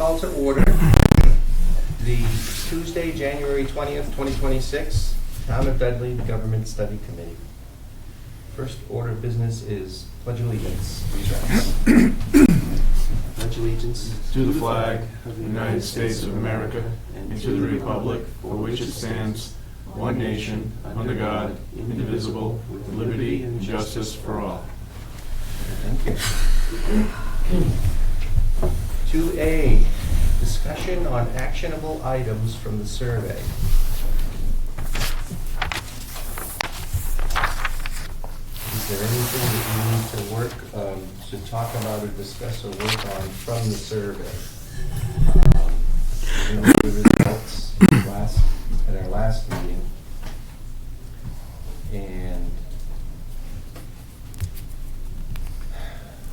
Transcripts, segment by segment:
call to order the Tuesday, January 20th, 2026, Town of Dudley Government Study Committee. First order of business is pledge allegiance. Please rise. Pledge allegiance to the flag of the United States of America and to the republic for which it stands, one nation, under God, indivisible, with liberty and justice for all. Thank you. 2A, discussion on actionable items from the survey. Is there anything that you need to work, to talk about or discuss or work on from the survey? You know, the results at our last meeting. And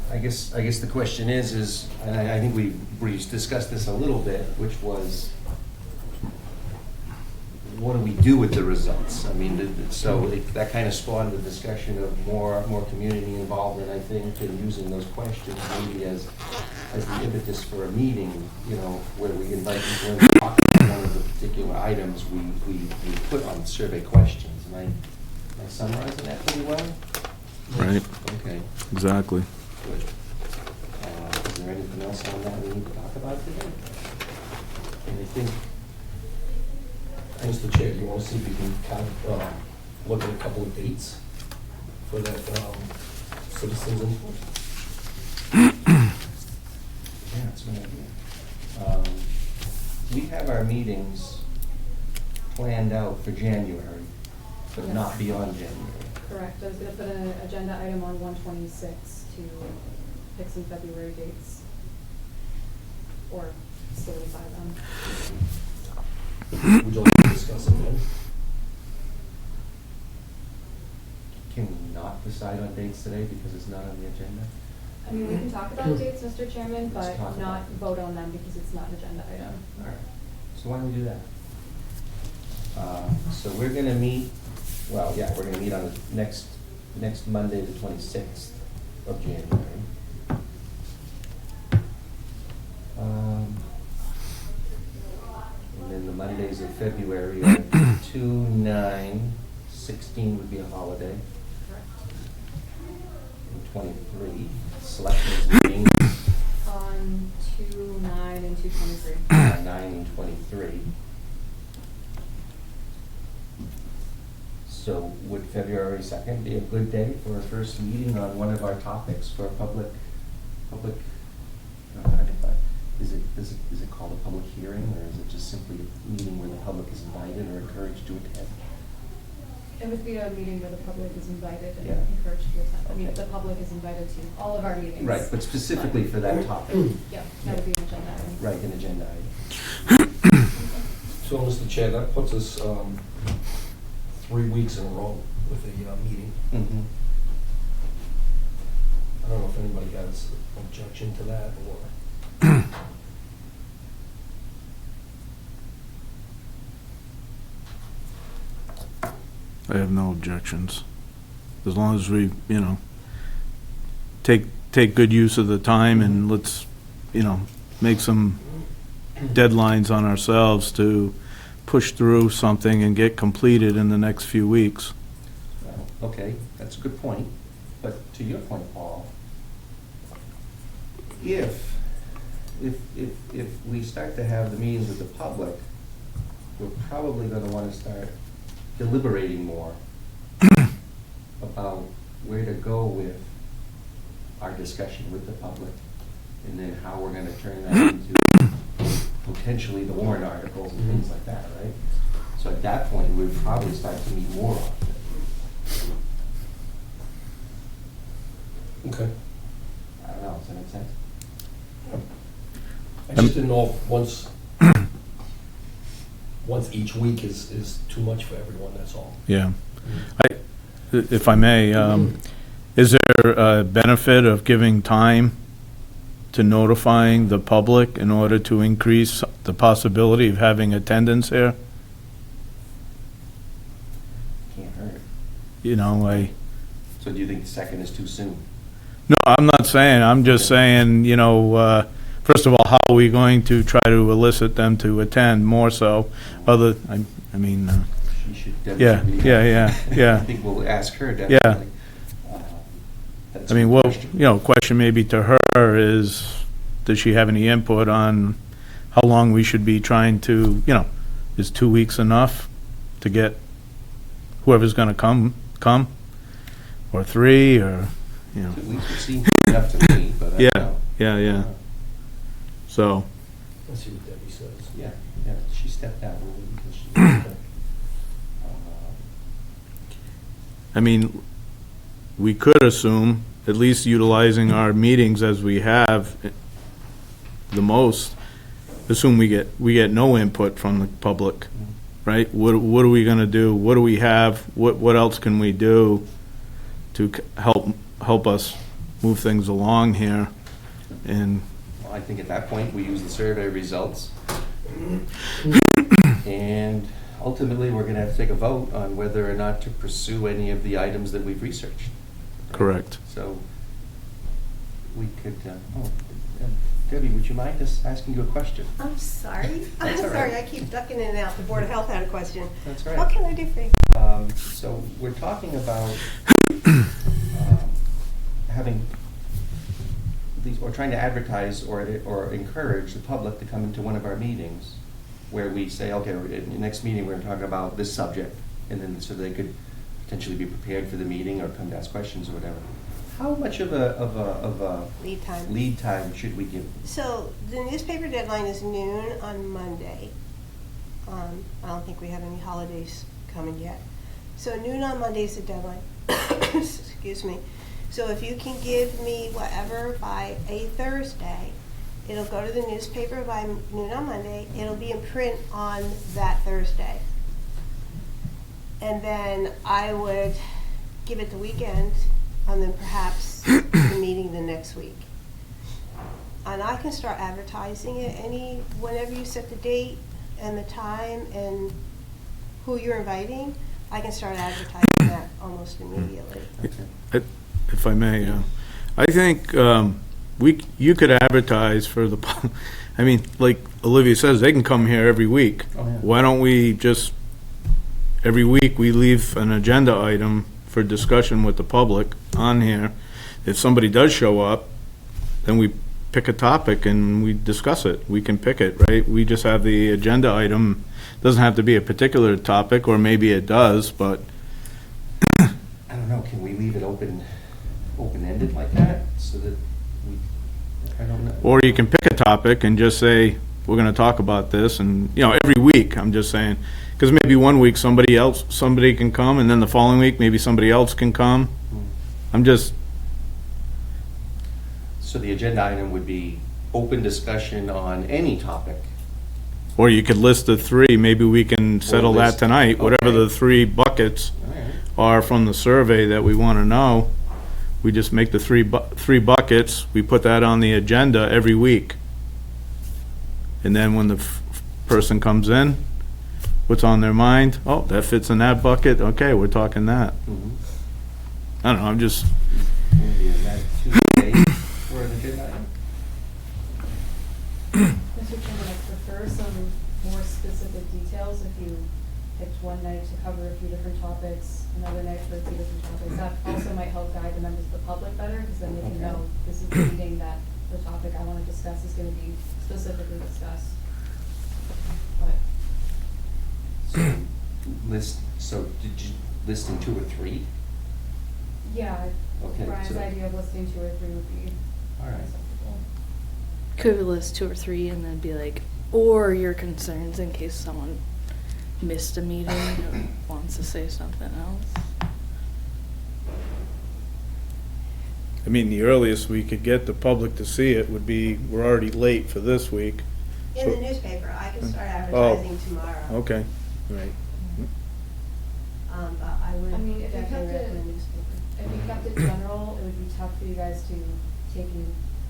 I guess the question is, and I think we discussed this a little bit, which was, what do we do with the results? I mean, that kind of spawned the discussion of more community involvement, I think, and using those questions maybe as the impetus for a meeting, you know, where we invite people in to talk about one of the particular items we put on survey questions. Am I summarizing that pretty well? Right. Okay. Exactly. Good. Is there anything else on that we need to talk about today? And I think, Mr. Chair, you want to see if you can kind of look at a couple of dates for that citizens input? yeah, that's a good idea. We have our meetings planned out for January, but Yes. not beyond January. Correct. I was going to put an agenda item on 126 to pick some February dates, or solidify them. Would you like to discuss it then? Can we not decide on dates today because it's not on the agenda? I mean, we can talk about dates, Mr. Chairman, Let's but talk about not them. vote on them because it's not an agenda item. All right, so why don't we do that? So we're gonna meet, we're gonna meet on the next Monday, the 26th of January. And then the Mondays of February are 2, 9, 16 would be a holiday, Correct. and 23, selectmen's meeting, On 2, 9, and 2/23. 9 and 23. So would February 2nd be a good day for a first meeting on one of our topics for a public, is it called a public hearing, or is it just simply a meeting where the public is invited or encouraged to attend? It would be a meeting where the public is invited and Yeah. encouraged to attend. I mean, Okay. the public is invited to all of our meetings. Right, but specifically for that topic, Yeah, that would be an agenda item. right, an agenda item. So, Mr. Chair, that puts us 3 weeks in a row with a meeting. Mm-hmm. I don't know if anybody has objection to that or. I have no objections. As long as we, take good use of the time and let's, make some deadlines on ourselves to push through something and get completed in the next few weeks. Well, okay, that's a good point, but to your point, Paul, if we start to have the meetings with the public, we're probably gonna wanna start deliberating more about where to go with our discussion with the public, and then how we're gonna turn that into potentially the warrant articles and things like that, right? So at that point, we'd probably start to meet more often. Okay. I don't know, does that make sense? I just didn't know if once each week is too much for everyone, that's all. Yeah. If I may, is there a benefit of giving time to notifying the public in order to increase the possibility of having attendance here? Can't hurt. So do you think the second is too soon? No, I'm not saying, I'm just saying, first of all, how are we going to try to elicit them to attend more so? I mean, She should yeah, definitely. yeah. I think we'll ask her Yeah. definitely. That's I mean, a what, question. question maybe to her is, does she have any input on how long we should be trying to, is 2 weeks enough to get whoever's gonna come? Or 3, or, 2 weeks would seem enough to me, but I Yeah, don't know. yeah. So, Let's see what Debbie says. Yeah, she stepped out a little because she. I mean, we could assume, at least utilizing our meetings as we have the most, assume we get no input from the public, right? What are we gonna do? What do we have? What else can we do to help us move things along here? And, Well, I think at that point, we use the survey results. And ultimately, we're gonna have to take a vote on whether or not to pursue any of the items that we've researched. correct. So we could, Debbie, would you mind us asking you a question? I'm sorry. I'm That's all sorry, right. I keep ducking in and out. The Board of Health had a question. That's What right. can I do for you? So we're talking about having these, or trying to advertise or encourage the public to come into one of our meetings where we say, okay, in the next meeting, we're going to talk about this subject, and then so they could potentially be prepared for the meeting or come to ask questions or whatever. How much of a Lead time. lead time should we give them? So the newspaper deadline is noon on Monday. I don't think we have any holidays coming yet. So noon on Monday is the deadline. Excuse me. So if you can give me whatever by a Thursday, it'll go to the newspaper by noon on Monday. It'll be in print on that Thursday. And then I would give it the weekend, and then perhaps the meeting the next week. And I can start advertising it whenever you set the date and the time and who you're inviting, I can start advertising that almost immediately. If I may, I think you could advertise for the, I mean, like Olivia says, they can come here every week. Oh, yeah. Why don't we just, every week, we leave an agenda item for discussion with the public on here. If somebody does show up, then we pick a topic and we discuss it. We can pick it, right? We just have the agenda item. Doesn't have to be a particular topic, or maybe it does, but I don't know, can we leave it open-ended like that, so that we, I don't know. or you can pick a topic and just say, we're gonna talk about this, and, every week, I'm just saying, because maybe one week somebody can come, and then the following week, maybe somebody else can come. I'm just, So the agenda item would be open discussion on any topic. or you could list the 3, maybe we can settle that list- tonight, whatever okay. the 3 buckets All right. are from the survey that we wanna know. We just make the 3 buckets, we put that on the agenda every week. And then when the person comes in, what's on their mind? Oh, that fits in that bucket, okay, we're talking that. Mhm. I don't know, I'm just, Maybe is that Tuesday for an agenda item? Mr. Chairman, I prefer some more specific details if you picked one night to cover a few different topics, another night for a few different topics. That also might help guide the members of the public better, because then they can Okay. know this is the meeting that the topic I want to discuss is going to be specifically discussed. But So did you listing 2 or 3? yeah, Okay, Brian's so- idea of listing 2 or 3 would be All right. acceptable. Could we list 2 or 3 and then be like, or your concerns in case someone missed a meeting or wants to say something else? I mean, the earliest we could get the public to see it would be, we're already late for this week. In the newspaper, I can start Oh. advertising tomorrow. Okay, right. But I would I mean, if you definitely kept it, recommend newspaper. if you kept it general, it would be tough for you guys to take any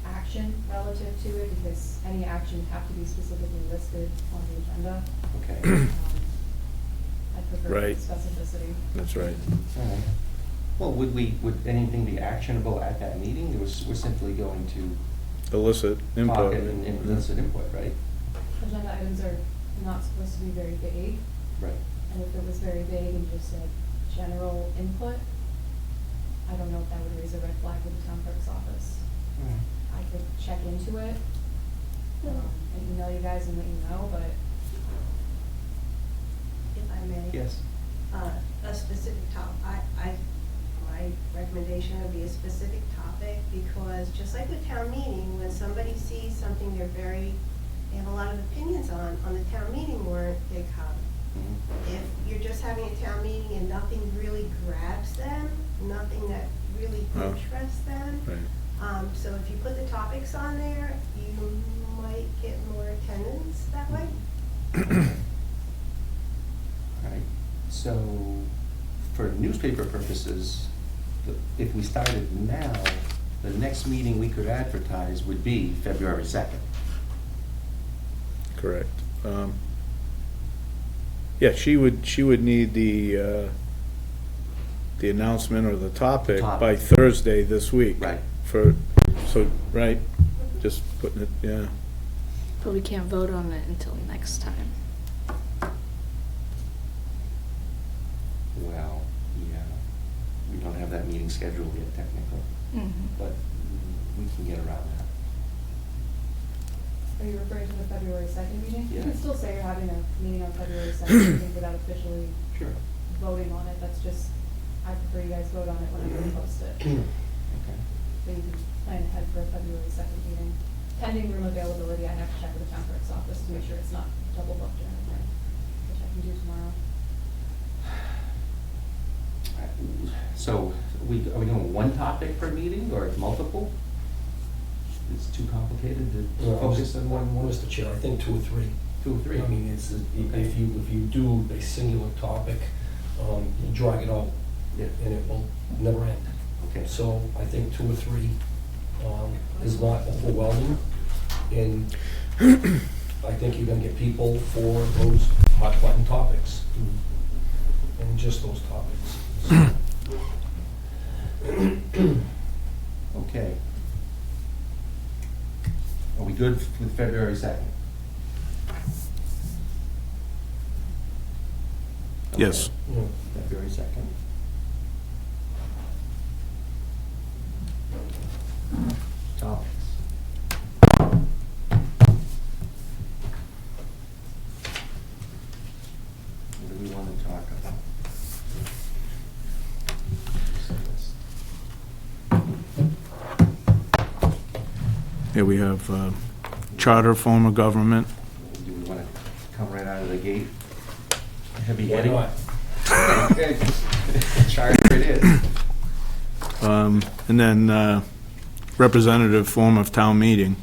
action relative to it, because any action would have to be specifically listed on the agenda. Okay. I prefer Right. specificity. That's right. All right. Well, would anything be actionable at that meeting? We're simply going to elicit talk input. and elicit input, right? Agenda items are not supposed to be very vague, Right. and if it was very vague and just said general input, I don't know if that would raise a red flag with the town clerk's office. I could check into it, and email you guys and let you know, but If I may. Yes. A specific my recommendation would be a specific topic, because just like with town meeting, when somebody sees something they have a lot of opinions on the town meeting warrant, they come. If you're just having a town meeting and nothing really grabs them, nothing that really Oh. interests them, Right. so if you put the topics on there, you might get more attendance that way. All right, so for newspaper purposes, if we started now, the next meeting we could advertise would be February 2nd. Correct. Yeah, she would need the announcement or the topic by Topic. Thursday this week. Right. Right, just putting it, yeah. But we can't vote on it until next time. Well, yeah, we don't have that meeting scheduled yet technically, but we can get around that. are you referring to the February 2nd meeting? You Yeah. can still say you're having a meeting on February 2nd, I think, without officially Sure. voting on it. That's just, I prefer you guys vote on it whenever you post it. Okay. So you can plan ahead for a February 2nd meeting. Pending room availability, I have to check with the town clerk's office to make sure it's not double booked or anything, which I can do tomorrow. So are we doing one topic per meeting or multiple? It's too complicated to focus on one. Mr. Chair, I think 2 or 3. 2 or 3? I mean, it's, Okay. if you do a singular topic, you drag it out, Yeah. and it will never end. Okay. So I think 2 or 3 is not overwhelming, and I think you're gonna get people for those hot button topics, and just those topics. Okay. Are we good with February 2nd? Yes. You know, February 2nd. Topics. What do we want to talk about? Here we have charter form of government. Do we want to come right out of the gate? Heavy Why hitting? not? Okay. Charter it is. And then representative form of town meeting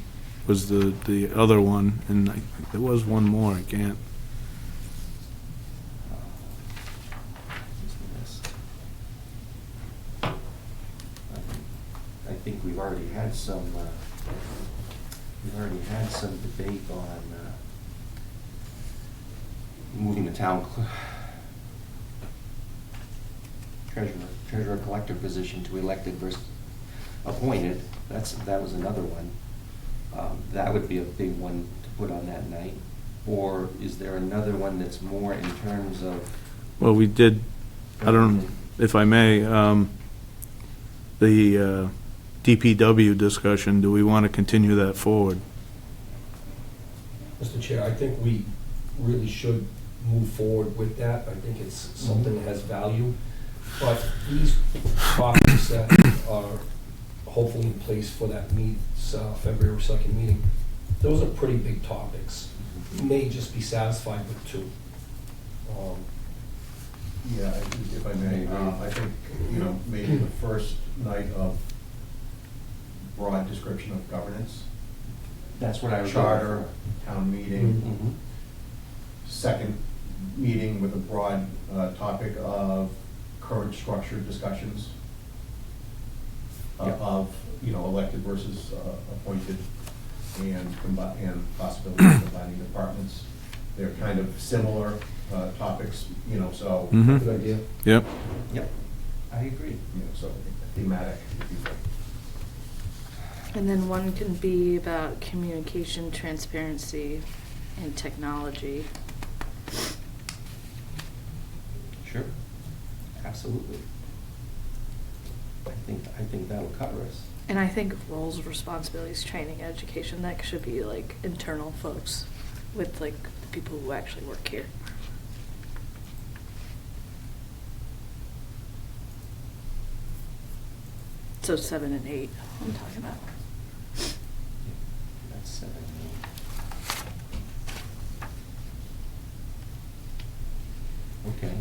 was the other one, and there was one more, I can't. I think we've already had some debate on moving the town treasurer collector position to elected versus appointed. That was another one. That would be a big one to put on that night. Or is there another one that's more in terms of? Well, we did, I don't, if I may, the DPW discussion, do we want to continue that forward? Mr. Chair, I think we really should move forward with that. I think it's something that has value. But these topics that are hopefully in place for that February 2nd meeting, those are pretty big topics. You may just be satisfied with 2. Yeah, if I may, I think, maybe the first night of broad description of governance, That's what I was. charter, town meeting, Mm-hmm. second meeting with a broad topic of current structure discussions Yep. of, elected versus appointed, and possibility of combining departments. They're kind of similar topics, so. Mhm. Good idea. Yep. Yep, I agree. So thematic, if you will. And then one can be about communication, transparency, and technology. Sure, absolutely. I think that'll cover us. And I think roles, responsibilities, training, education, that should be like internal folks with like the people who actually work here. So 7 and 8, I'm talking about. That's 7. Okay.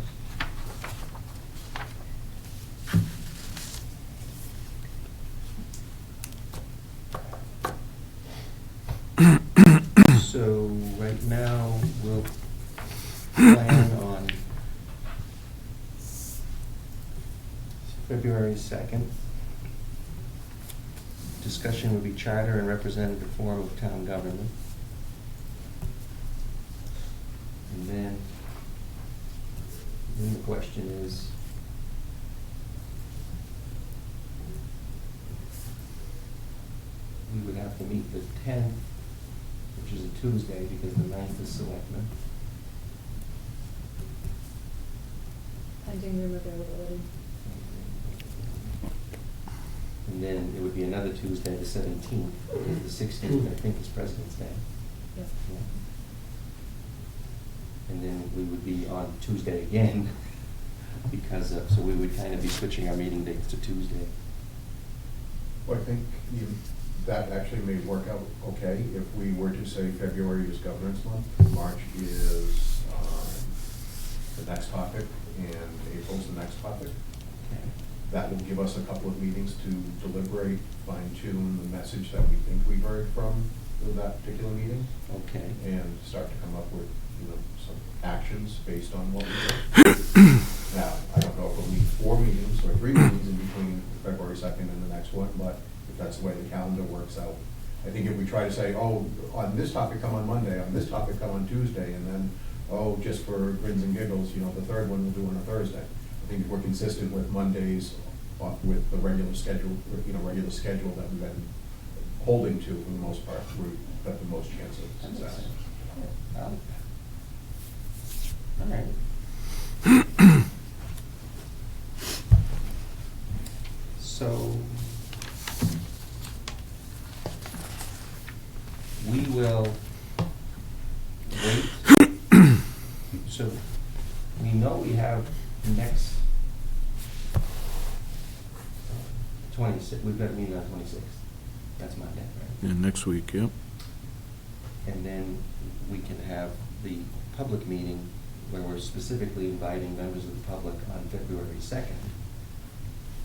So right now, we'll plan on February 2nd. Discussion would be charter and representative form of town government. And then the question is, we would have to meet the 10th, which is a Tuesday, because the 9th is selectmen. Pending room availability. And then it would be another Tuesday, the 17th, because the 16th, I think, is President's Day. Yep. Yeah. And then we would be on Tuesday again, because of, so we would kind of be switching our meeting dates to Tuesday. Well, I think that actually may work out okay if we were to say February is governance month, March is the next topic, and April's the next topic. Okay. That will give us a couple of meetings to deliberate, fine tune the message that we think we heard from that particular meeting, Okay. and start to come up with, some actions based on what we did. Now, I don't know if we'll need 4 meetings or 3 meetings in between February 2nd and the next one, but if that's the way the calendar works out. I think if we try to say, oh, on this topic come on Monday, on this topic come on Tuesday, and then, oh, just for grins and giggles, the third one we'll do on a Thursday. I think if we're consistent with Mondays, with the regular schedule, that we've been holding to for the most part, we've got the most chance of That makes success. sense. Yeah. All right. So we will wait. So we know we have next 26, we've got a meeting on 26th. That's Monday, right? Yeah, next week, yep. And then we can have the public meeting where we're specifically inviting members of the public on February 2nd.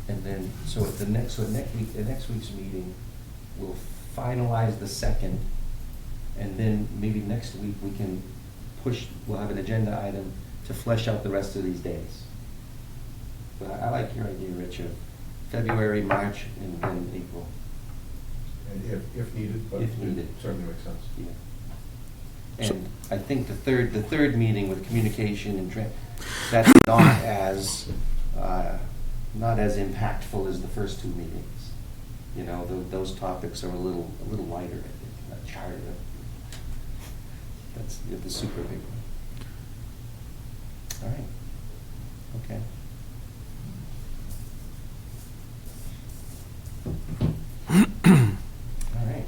And then, so at the next week's meeting, we'll finalize the 2nd, and then maybe next week we can we'll have an agenda item to flesh out the rest of these days. But I like your idea, Richard. February, March, and then April. And if needed, but If needed. it certainly makes sense. Yeah. And I think the third meeting with communication and that's not as impactful as the first 2 meetings. Those topics are a little lighter, I think, not charter. That's the super big one. All right. Okay. All right.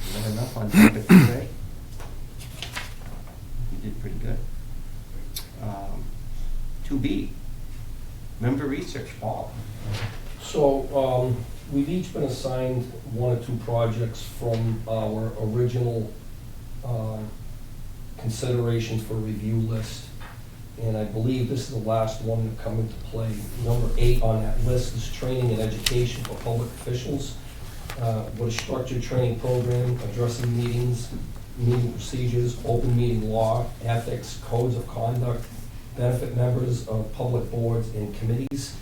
Is that enough on topic today? You did pretty good. 2B, member research, Paul. So, we've each been assigned 1 or 2 projects from our original considerations for review list. And I believe this is the last one to come into play. Number 8 on that list is training and education for public officials. With a structured training program addressing meetings, meeting procedures, open meeting law, ethics, codes of conduct, benefit members of public boards and committees.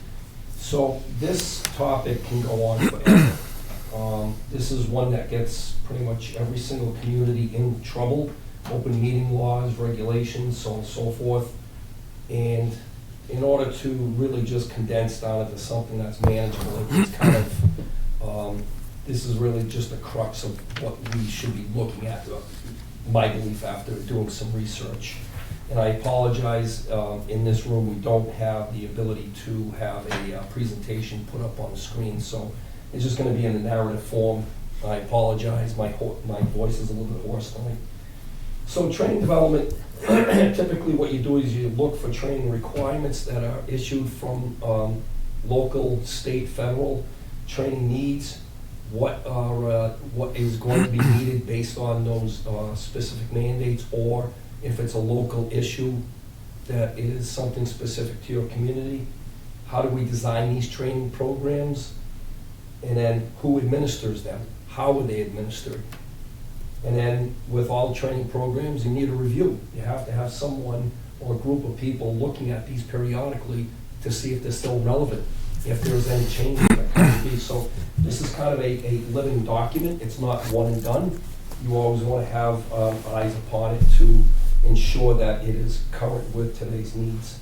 So this topic can go on forever. This is one that gets pretty much every single community in trouble. Open meeting laws, regulations, so on and so forth. And in order to really just condense down into something that's manageable, it's kind of this is really just the crux of what we should be looking at, my belief after doing some research. And I apologize, in this room, we don't have the ability to have a presentation put up on the screen, so it's just gonna be in the narrative form. I apologize, my voice is a little bit hoarse tonight. So training development, typically what you do is you look for training requirements that are issued from local, state, federal training needs, what is going to be needed based on those specific mandates, or if it's a local issue that is something specific to your community. How do we design these training programs? And then who administers them? How are they administered? And then with all training programs, you need a review. You have to have someone or a group of people looking at these periodically to see if they're still relevant, if there's any changes that can be. So this is kind of a living document. It's not one and done. You always want to have eyes upon it to ensure that it is current with today's needs.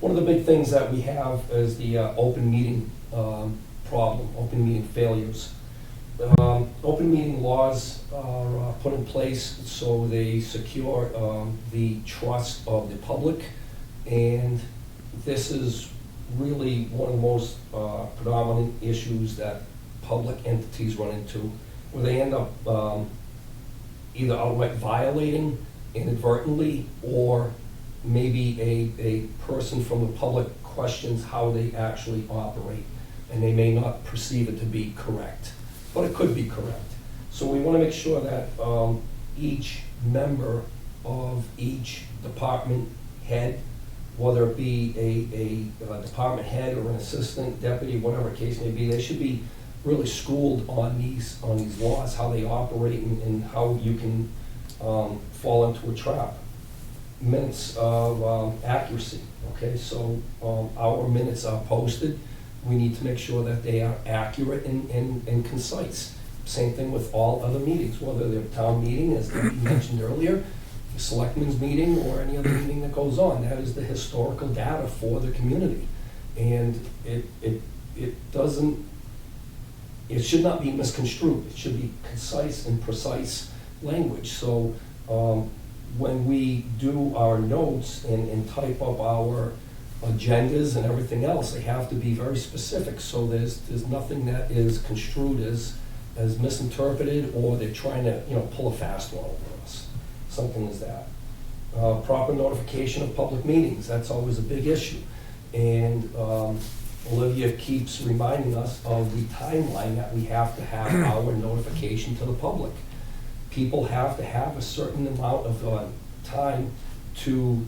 One of the big things that we have is the open meeting problem, open meeting failures. Open meeting laws are put in place so they secure the trust of the public, and this is really one of the most predominant issues that public entities run into, where they end up either outright violating inadvertently, or maybe a person from the public questions how they actually operate, and they may not perceive it to be correct, but it could be correct. So we want to make sure that each member of each department head, whether it be a department head or an assistant, deputy, whatever the case may be, they should be really schooled on these laws, how they operate, and how you can fall into a trap. Minutes of accuracy, okay? So our minutes are posted. We need to make sure that they are accurate and concise. Same thing with all other meetings, whether they're a town meeting, as Debbie mentioned earlier, a selectmen's meeting, or any other meeting that goes on. That is the historical data for the community. And it doesn't, it should not be misconstrued. It should be concise and precise language. So when we do our notes and type up our agendas and everything else, they have to be very specific, so there's nothing that is construed as misinterpreted, or they're trying to, pull a fast one over us, something as that. Proper notification of public meetings, that's always a big issue. And Olivia keeps reminding us of the timeline that we have to have our notification to the public. People have to have a certain amount of time to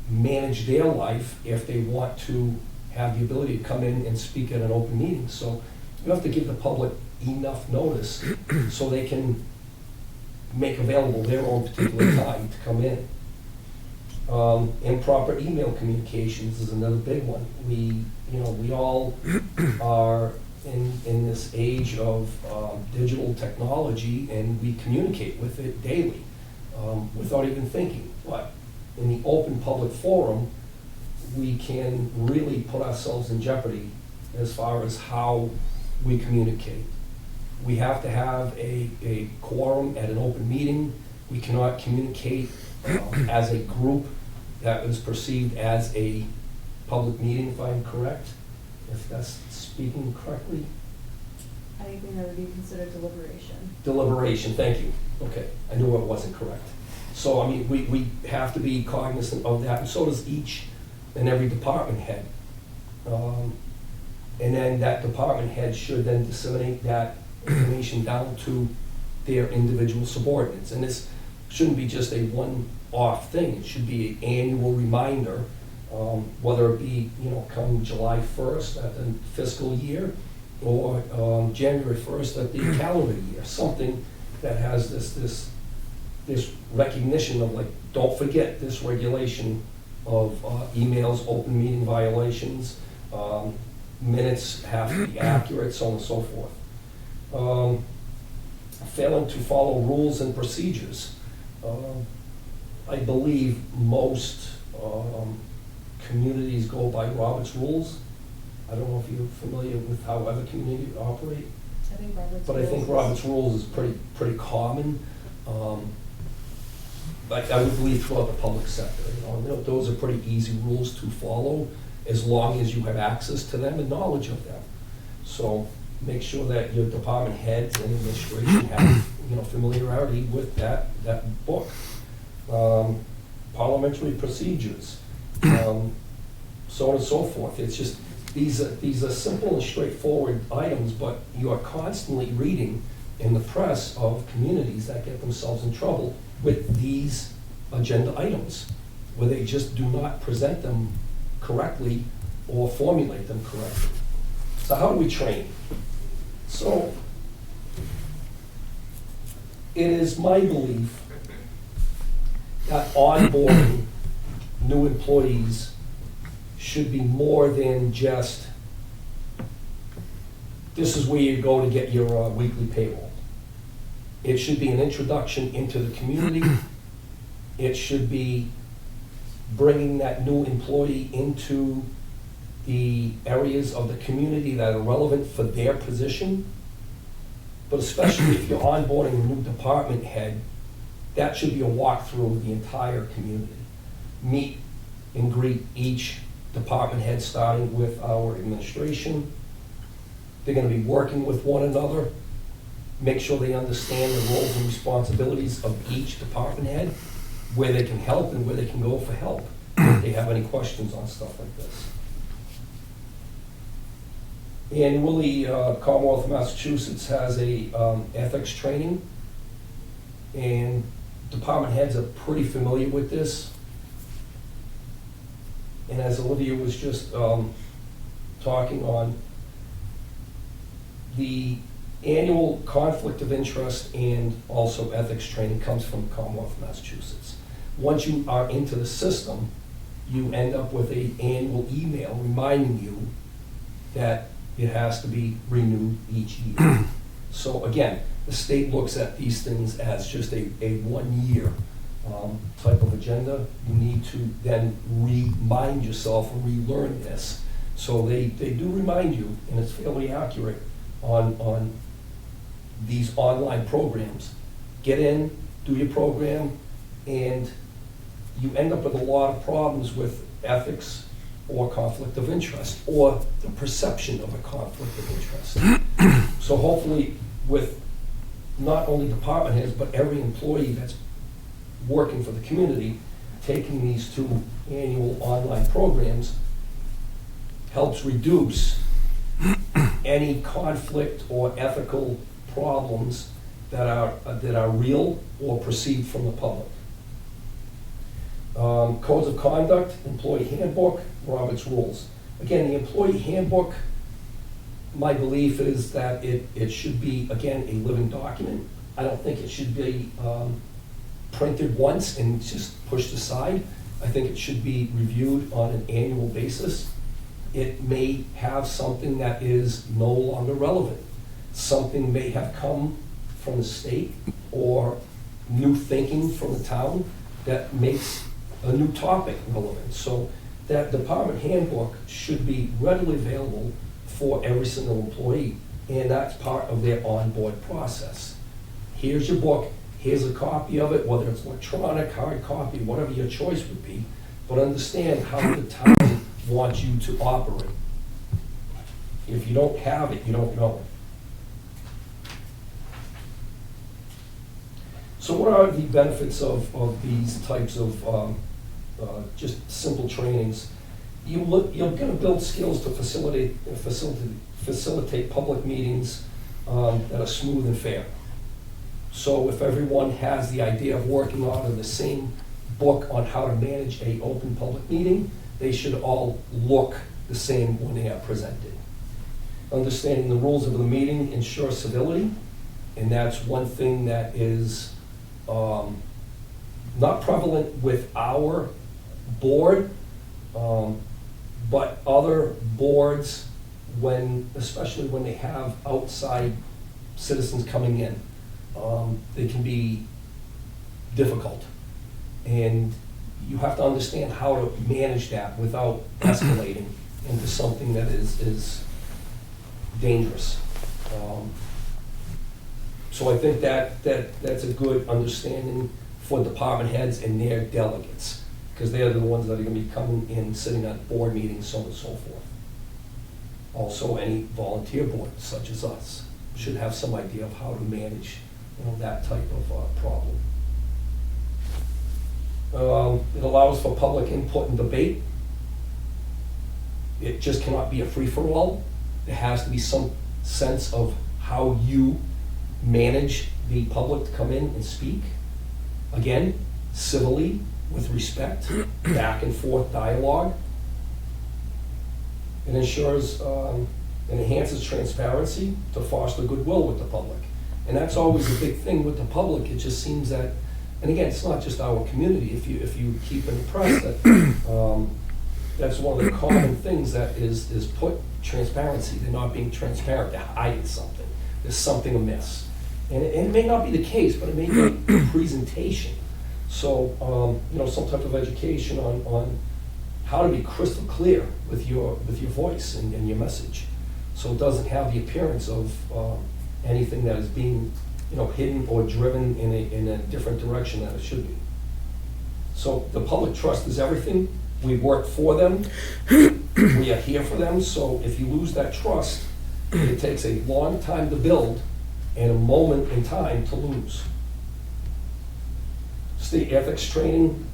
manage their life if they want to have the ability to come in and speak at an open meeting. So you have to give the public enough notice so they can make available their own particular time to come in. Improper email communications is another big one. We all are in this age of digital technology, and we communicate with it daily without even thinking. But in the open public forum, we can really put ourselves in jeopardy as far as how we communicate. We have to have a quorum at an open meeting. We cannot communicate as a group that is perceived as a public meeting, if I'm correct, if that's speaking correctly. Anything that would be considered deliberation. Deliberation, thank you. Okay, I knew it wasn't correct. So, we have to be cognizant of that, and so does each and every department head. And then that department head should then disseminate that information down to their individual subordinates. And this shouldn't be just a one-off thing. It should be an annual reminder, whether it be, come July 1st at the fiscal year, or January 1st at the calendar year, something that has this recognition of, like, don't forget this regulation of emails, open meeting violations, minutes have to be accurate, so on and so forth. Failing to follow rules and procedures. I believe most communities go by Robert's rules. I don't know if you're familiar with how other communities operate. I think Robert's. But I think rules is- Robert's rules is pretty common. Like I would believe throughout the public sector, and those are pretty easy rules to follow as long as you have access to them and knowledge of them. So make sure that your department heads and administration have, familiarity with that book. Parliamentary procedures, so on and so forth. It's just, these are simple and straightforward items, but you are constantly reading in the press of communities that get themselves in trouble with these agenda items, where they just do not present them correctly or formulate them correctly. So how do we train? So it is my belief that onboarding new employees should be more than just, this is where you go to get your weekly payroll. It should be an introduction into the community. It should be bringing that new employee into the areas of the community that are relevant for their position. But especially if you're onboarding a new department head, that should be a walkthrough of the entire community. Meet and greet each department head, starting with our administration. They're gonna be working with one another. Make sure they understand the roles and responsibilities of each department head, where they can help and where they can go for help, if they have any questions on stuff like this. Annually, Commonwealth of Massachusetts has a ethics training, and department heads are pretty familiar with this. And as Olivia was just talking on, the annual conflict of interest and also ethics training comes from Commonwealth of Massachusetts. Once you are into the system, you end up with an annual email reminding you that it has to be renewed each year. So again, the state looks at these things as just a 1 year type of agenda. You need to then remind yourself and relearn this. So they do remind you, and it's fairly accurate on these online programs. Get in, do your program, and you end up with a lot of problems with ethics or conflict of interest, or the perception of a conflict of interest. So hopefully with not only department heads, but every employee that's working for the community, taking these 2 annual online programs helps reduce any conflict or ethical problems that are real or perceived from the public. Codes of conduct, employee handbook, Robert's rules. Again, the employee handbook, my belief is that it should be, again, a living document. I don't think it should be printed once and just pushed aside. I think it should be reviewed on an annual basis. It may have something that is no longer relevant. Something may have come from the state or new thinking from the town that makes a new topic relevant. So that department handbook should be readily available for every single employee, and that's part of their onboard process. Here's your book, here's a copy of it, whether it's electronic, hard copy, whatever your choice would be, but understand how the town wants you to operate. If you don't have it, you don't know it. So what are the benefits of these types of just simple trainings? You're going to build skills to facilitate public meetings that are smooth and fair. So if everyone has the idea of working out of the same book on how to manage an open public meeting, they should all look the same when they are presented. Understanding the rules of the meeting ensures civility, and that's one thing that is not prevalent with our board, but other boards, especially when they have outside citizens coming in, they can be difficult. And you have to understand how to manage that without escalating into something that is dangerous. So I think that's a good understanding for department heads and their delegates, because they're the ones that are gonna be coming in, sitting at board meetings, so on and so forth. Also, any volunteer boards such as us should have some idea of how to manage, that type of problem. It allows for public input and debate. It just cannot be a free-for-all. There has to be some sense of how you manage the public to come in and speak. Again, civilly, with respect, back and forth dialogue. It ensures, and enhances transparency to foster goodwill with the public. And that's always a big thing with the public. It just seems that, and again, it's not just our community. If you keep in the press, that that's one of the common things that is put transparency. They're not being transparent. They're hiding something. There's something amiss. And it may not be the case, but it may be a presentation. So, some type of education on how to be crystal clear with your voice and your message. So it doesn't have the appearance of anything that is being, hidden or driven in a different direction that it should be. So the public trust is everything. We work for them. We are here for them. So if you lose that trust, it takes a long time to build and a moment in time to lose. State ethics training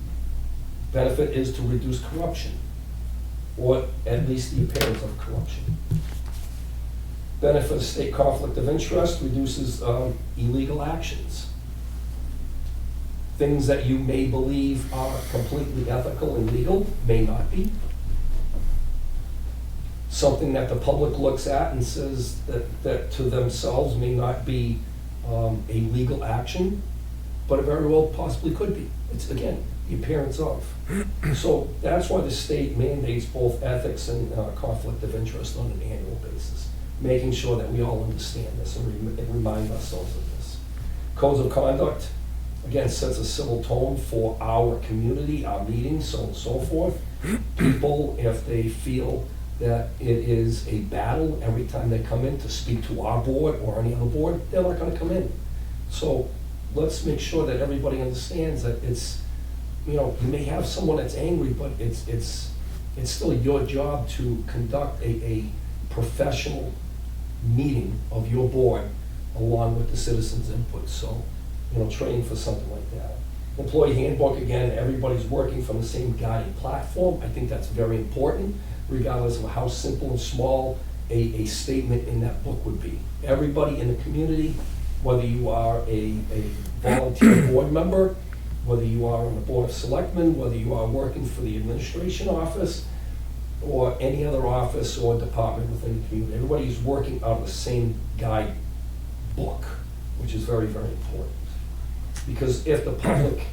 benefit is to reduce corruption, or at least the appearance of corruption. Benefit of state conflict of interest reduces illegal actions. Things that you may believe are completely ethical and legal may not be. Something that the public looks at and says that to themselves may not be a legal action, but it very well possibly could be. It's, again, the appearance of. So that's why the state mandates both ethics and conflict of interest on an annual basis, making sure that we all understand this and remind ourselves of this. Codes of conduct, again, sets a civil tone for our community, our meetings, so on and so forth. People, if they feel that it is a battle every time they come in to speak to our board or any other board, they're not gonna come in. So let's make sure that everybody understands that it's, you may have someone that's angry, but it's still your job to conduct a professional meeting of your board along with the citizens' input. So, training for something like that. Employee handbook, again, everybody's working from the same guiding platform. I think that's very important, regardless of how simple and small a statement in that book would be. Everybody in the community, whether you are a volunteer board member, whether you are on the Board of Selectmen, whether you are working for the administration office, or any other office or department within the community, everybody's working out of the same guide book, which is very, very important. Because if the public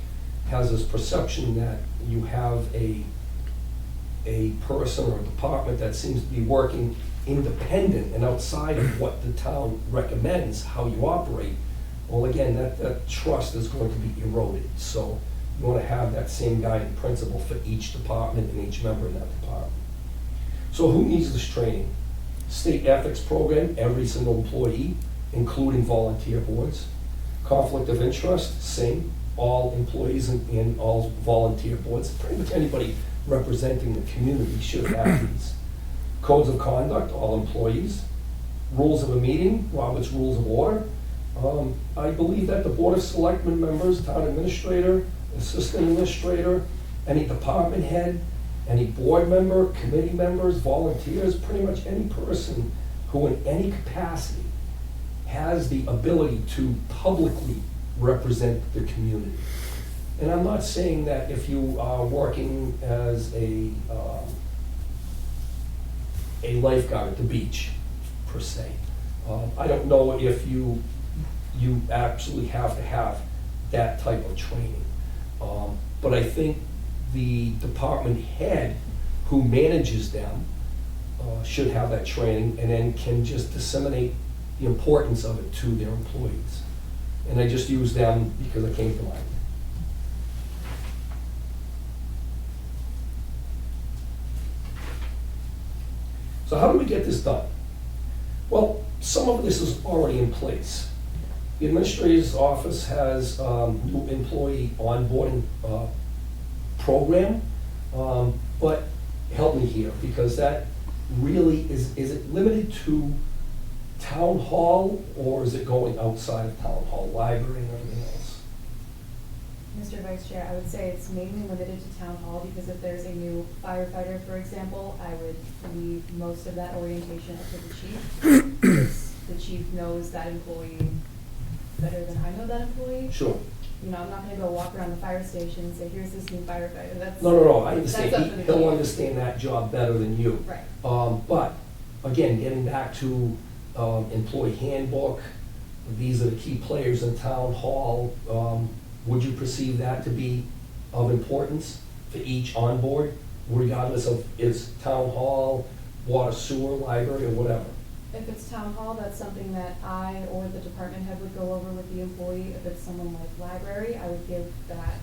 has this perception that you have a person or a department that seems to be working independent and outside of what the town recommends, how you operate, well, again, that trust is going to be eroded. So you want to have that same guiding principle for each department and each member in that department. So who needs this training? State ethics program, every single employee, including volunteer boards. Conflict of interest, same, all employees and all volunteer boards. Pretty much anybody representing the community should have these. Codes of conduct, all employees. Rules of a meeting, Robert's Rules of Order. I believe that the Board of Selectmen members, town administrator, assistant administrator, any department head, any board member, committee members, volunteers, pretty much any person who in any capacity has the ability to publicly represent the community. And I'm not saying that if you are working as a lifeguard at the beach, per se. I don't know if you absolutely have to have that type of training. But I think the department head who manages them should have that training and then can just disseminate the importance of it to their employees. And I just use them because it came to mind. So how do we get this done? Well, some of this is already in place. The administrator's office has new employee onboarding program, but help me here, because that really, is it limited to town hall, or is it going outside of town hall, library and everything else? Mr. Vice Chair, I would say it's mainly limited to town hall, because if there's a new firefighter, for example, I would leave most of that orientation up to the chief. Because the chief knows that employee better than I know that employee. Sure. You know, I'm not gonna go walk around the fire station and say, here's this new firefighter, that's. No, I that's understand. up to the He'll chief. understand that job better than you. Right. But, again, getting back to employee handbook, these are the key players in town hall. Would you perceive that to be of importance for each on board, regardless of its town hall, water, sewer, library, or whatever? If it's town hall, that's something that I or the department head would go over with the employee. If it's someone like library, I would give that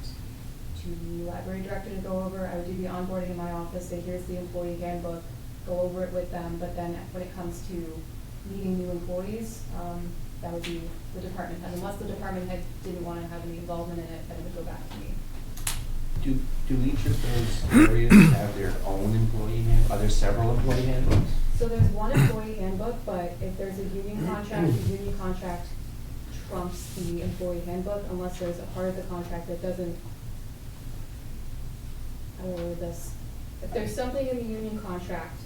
to the library director to go over. I would do the onboarding in my office, say, here's the employee handbook, go over it with them. But then when it comes to meeting new employees, that would be the department head. Unless the department head didn't want to have any involvement in it, then it would go back to me. Do each of those areas have their own employee handbook? Are there several employee handbooks? So there's one employee handbook, but if there's a union contract, the union contract trumps the employee handbook unless there's a part of the contract that doesn't, how do I word this? If there's something in the union contract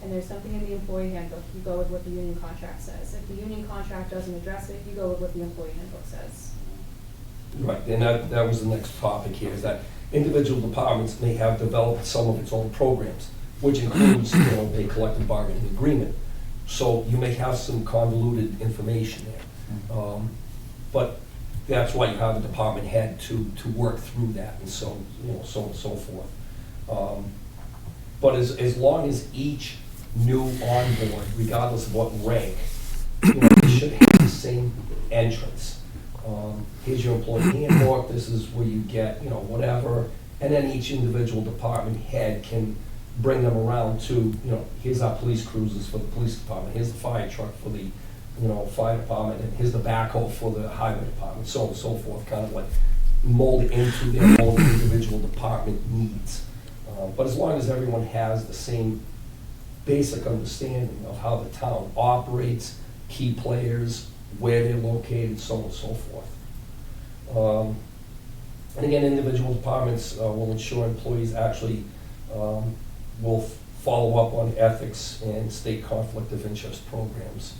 and there's something in the employee handbook, you go with what the union contract says. If the union contract doesn't address it, you go with what the employee handbook says. Right, and that was the next topic here, is that individual departments may have developed some of its own programs, which includes, a collective bargaining agreement. So you may have some convoluted information there. But that's why you have a department head to work through that, and so on and so forth. But as long as each new onboard, regardless of what rank, should have the same entrance. Here's your employee handbook, this is where you get, whatever, and then each individual department head can bring them around to, here's our police cruisers for the police department, here's the fire truck for the, fire department, and here's the backhoe for the highway department, so on and so forth, kind of like mold it into their own individual department needs. But as long as everyone has the same basic understanding of how the town operates, key players, where they're located, so on and so forth. And again, individual departments will ensure employees actually will follow up on ethics and state conflict of interest programs.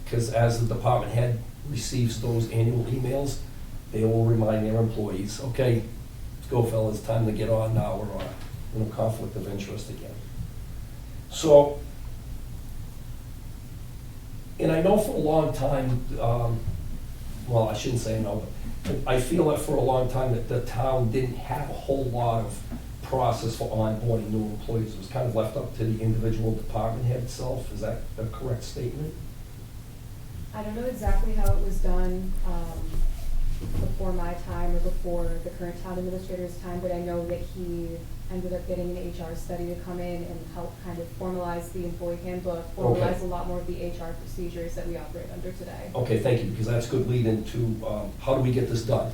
Because as the department head receives those annual emails, they will remind their employees, okay, let's go fellas, time to get on now, we're on conflict of interest again. So, and I know for a long time, well, I shouldn't say no, but I feel that for a long time that the town didn't have a whole lot of process for onboarding new employees. It was kind of left up to the individual department head itself. Is that a correct statement? I don't know exactly how it was done before my time or before the current town administrator's time, but I know that he ended up getting an HR study to come in and help kind of formalize the employee handbook, formalize a lot more of the HR procedures that we operate under today. Okay, thank you, because that's a good lead into how do we get this done?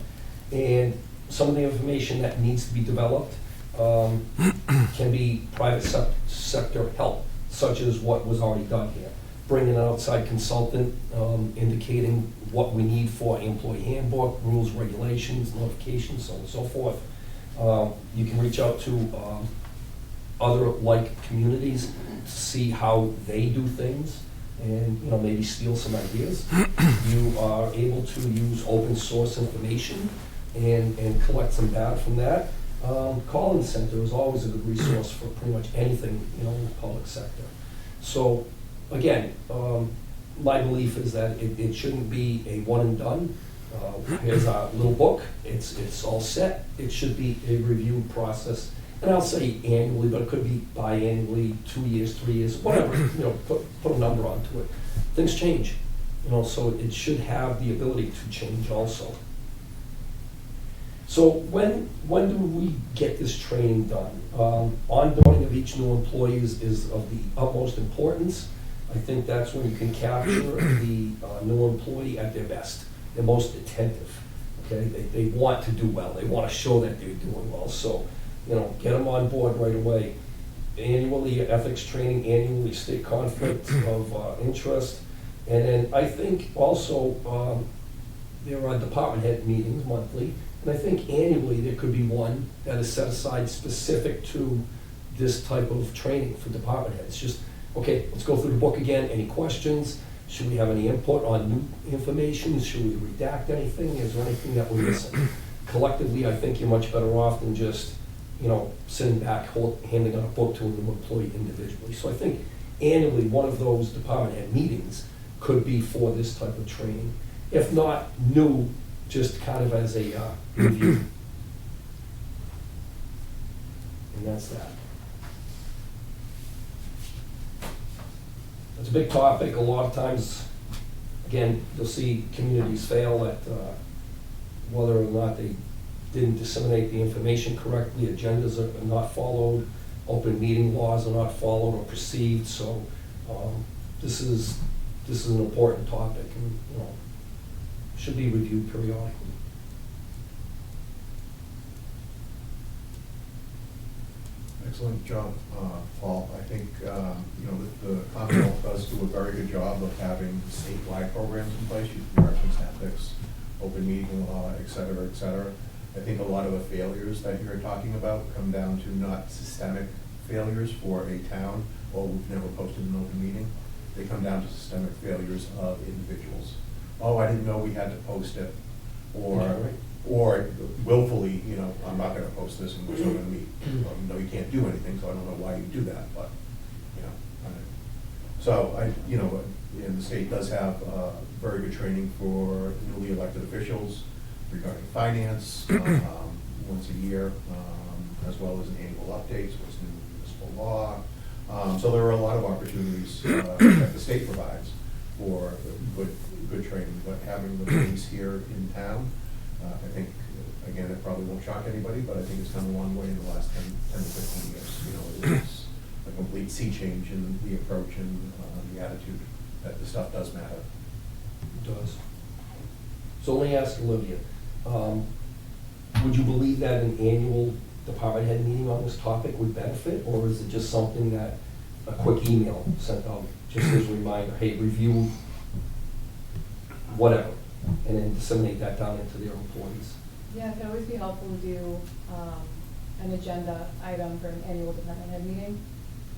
And some of the information that needs to be developed can be private sector help, such as what was already done here. Bringing an outside consultant, indicating what we need for employee handbook, rules, regulations, notifications, so on and so forth. You can reach out to other like communities to see how they do things and maybe steal some ideas. You are able to use open source information and collect some data from that. Call-in center is always a good resource for pretty much anything in the public sector. So again, my belief is that it shouldn't be a one and done. Here's our little book, it's all set. It should be a review process, and I'll say annually, but it could be biannually, 2 years, 3 years, whatever, put a number onto it. Things change, so it should have the ability to change also. So when do we get this training done? Onboarding of each new employee is of the utmost importance. I think that's when you can capture the new employee at their best. They're most attentive, okay? They want to do well. They want to show that they're doing well. So, get them on board right away. Annually, ethics training, annually, state conflict of interest. And then I think also there are department head meetings monthly. And I think annually there could be one that is set aside specific to this type of training for department heads. Just, okay, let's go through the book again. Any questions? Should we have any input on new information? Should we redact anything? Is there anything that we're missing? Collectively, I think you're much better off than just, sitting back, handing out a book to a new employee individually. So I think annually, one of those department head meetings could be for this type of training. If not new, just kind of as a review. And that's that. It's a big topic. A lot of times, again, you'll see communities fail at whether or not they didn't disseminate the information correctly, agendas are not followed, open meeting laws are not followed or perceived. So this is an important topic, and should be reviewed periodically. Excellent job, Paul. I think, the Commonwealth does do a very good job of having statewide programs in place. You referenced ethics, open meeting law, et cetera, et cetera. I think a lot of the failures that you're talking about come down to not systemic failures for a town, or we've never posted an open meeting. They come down to systemic failures of individuals. Oh, I didn't know we had to post it, or willfully, I'm not gonna post this and we're still gonna meet. Well, no, you can't do anything, so I don't know why you do that, but, So and the state does have very good training for newly elected officials regarding finance, once a year, as well as an annual updates, what's new in municipal law. So there are a lot of opportunities that the state provides for good training, but having the base here in town, I think, again, it probably won't shock anybody, but I think it's come a long way in the last 10 to 15 years. It's a complete sea change in the approach and the attitude that the stuff does matter. It does. So let me ask Olivia, would you believe that an annual department head meeting on this topic would benefit, or is it just something that a quick email sent out, just as a reminder, hey, review whatever, and then disseminate that down into their employees? Yeah, it could always be helpful to do an agenda item for an annual department head meeting,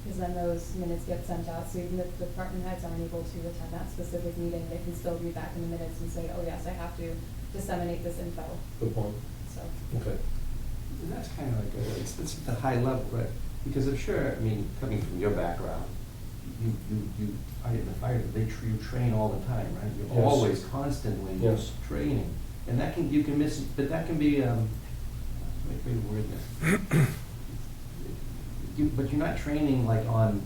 because then those minutes get sent out, so even if the department heads aren't able to attend that specific meeting, they can still read back in the minutes and say, oh yes, I have to disseminate this info. Good point. So. Okay. And that's kind of like it's at the high level, right? Because I'm sure, coming from your background, you fight in the fire, you train all the time, right? You're Yes. always constantly Yes. training. And that can, you can miss, but that can be, let me word this. But you're not training like on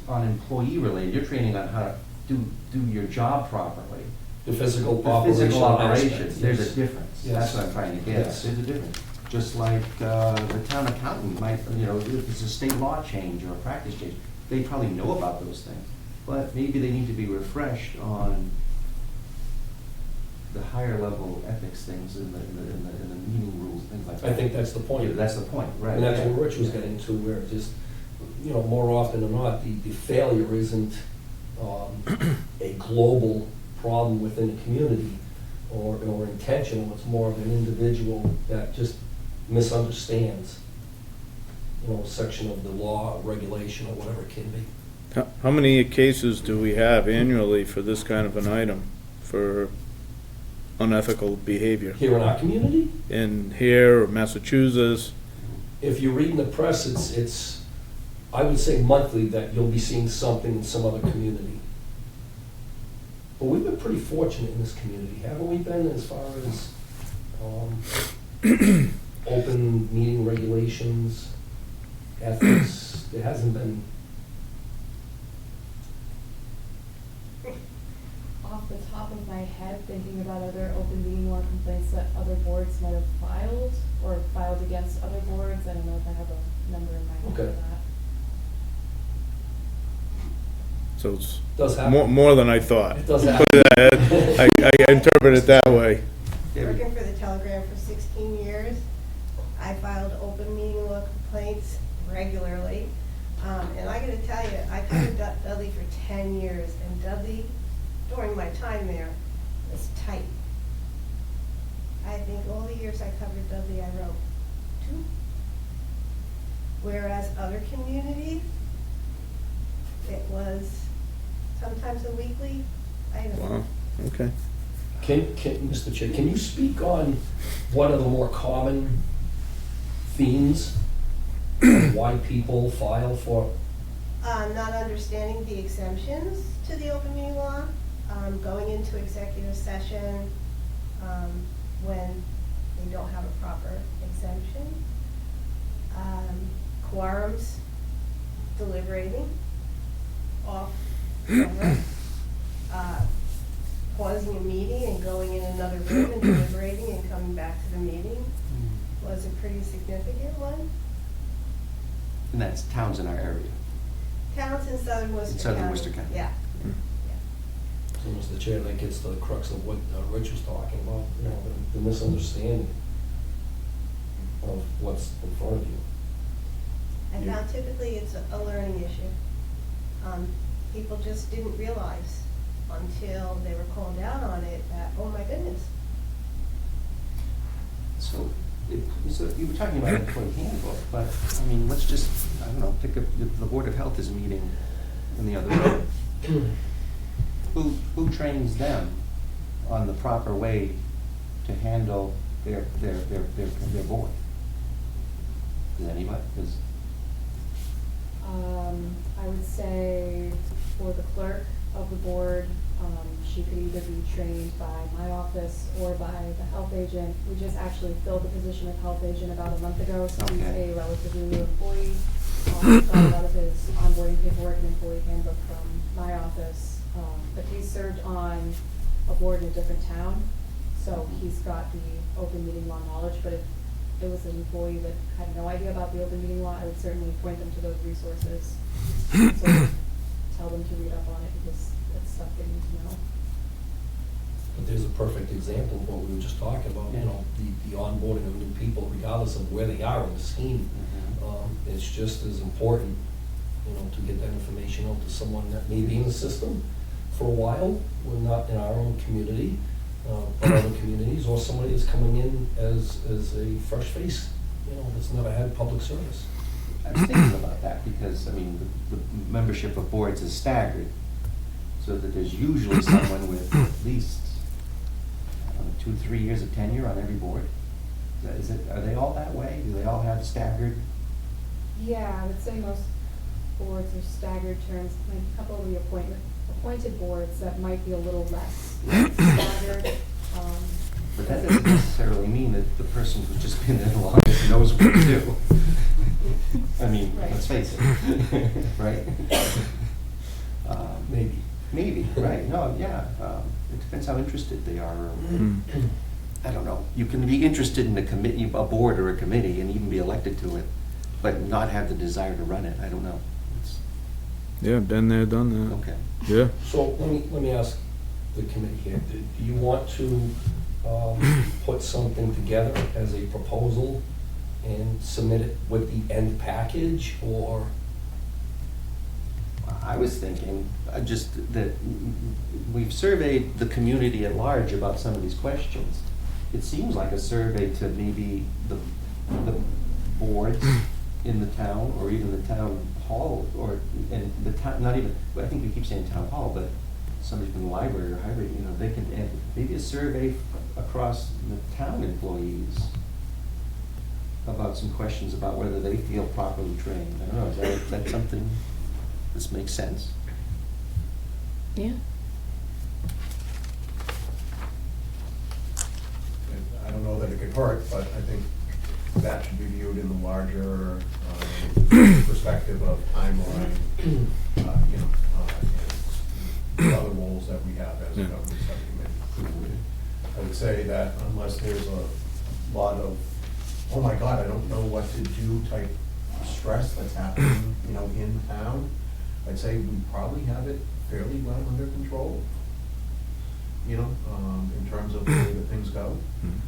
employee related, you're training on how to do your job properly. The physical The operations. physical operations, aspect, there's yes. a difference. Yes. That's what I'm trying to get at. Yes. There's a difference. Just like the town accountant might, if it's a state law change or a practice change, they probably know about those things. But maybe they need to be refreshed on the higher level ethics things in the meeting rules, things like that. I think that's the point. Yeah, that's the point, right. And that's yeah. what Rich was getting to, where just, more often than not, the failure isn't a global problem within the community or intentional. It's more of an individual that just misunderstands, a section of the law, or regulation, or whatever it can be. How many cases do we have annually for this kind of an item, for unethical behavior? Here in our community, In here, or Massachusetts? if you read in the press, it's I would say monthly that you'll be seeing something in some other community. But we've been pretty fortunate in this community, haven't we been, as far as open meeting regulations, ethics? There hasn't been. Off the top of my head, thinking about other open meeting law complaints that other boards might have filed or filed against other boards, I don't know if I have a number in mind for Okay. that. So it's Does happen. more than I thought. It does happen. I interpret it that way. Working for the Telegram for 16 years, I filed open meeting law complaints regularly. And I gotta tell you, I covered Dudley for 10 years, and Dudley, during my time there, was tight. I think all the years I covered Dudley, I wrote 2. Whereas other communities, it was sometimes a weekly item. Wow, okay. Mr. Chair, can you speak on what are the more common themes? Why people file for? Not understanding the exemptions to the open meeting law, going into executive session when they don't have a proper exemption, quorums, deliberating off camera, pausing a meeting and going in another room and deliberating and coming back to the meeting was a pretty significant one. And that's towns in our area. Towns in southern Worcester County. Southern Worcester County. Yeah. So, Mr. Chair, that gets to the crux of what Rich was talking about, you know, the misunderstanding of what's in front of you. I found typically it's a learning issue. People just didn't realize until they were called out on it that, oh my goodness. So you were talking about employee handbook, but, I mean, let's just, I don't know, pick up, the Board of Health is meeting in the other room. Who trains them on the proper way to handle their board? Does anybody? I would say for the clerk of the board, she could either be trained by my office or by the health agent. We just actually filled the position of health agent about a month ago, so he's Okay. a relatively new employee. Got a lot of his onboarding paperwork and employee handbook from my office. But he's served on a board in a different town, so he's got the open meeting law knowledge. But if it was an employee that had no idea about the open meeting law, I would certainly point them to those resources. So tell them to read up on it because it's stuff they need to know. But there's a perfect example of what we were just talking about, you know, the onboarding of new people, regardless of where they are in the scheme. It's just as important, you know, to get that information out to someone that may be in the system for a while. We're not in our own community, but other communities, or somebody that's coming in as a fresh face, you know, that's never had public service. I was thinking about that because, I mean, the membership of boards is staggered, so that there's usually someone with at least, I don't know, 2-3 years of tenure on every board. Are they all that way? Do they all have staggered? Yeah, I would say most boards are staggered terms. Like a couple of the appointed boards that might be a little less staggered. But that doesn't necessarily mean that the person who's just been there the longest knows what to do. I mean, Right. let's face it, right? Maybe. Maybe, right, no, yeah, it depends how interested they are. I don't know, you can be interested in a committee, a board or a committee, and even be elected to it, but not have the desire to run it, I don't know. It's, Yeah, been there, done that. okay. Yeah. So let me ask the committee here, do you want to put something together as a proposal and submit it with the end package, or? I was thinking, just that we've surveyed the community at large about some of these questions. It seems like a survey to maybe the boards in the town, or even the town hall, or, and the town, not even, I think we keep saying town hall, but somebody from the library or highway, you know, they can, and maybe a survey across the town employees about some questions about whether they feel properly trained. I don't know, is that something? This makes sense. Yeah. I don't know that it could hurt, but I think that should be viewed in the larger perspective of timeline, you know, and the other roles that we have as a Yeah. government subcommittee. I would say that unless there's a lot of, oh my God, I don't know what to do type stress that's happening, you know, in town, I'd say we probably have it fairly well under control, you know, in terms of the way that things go.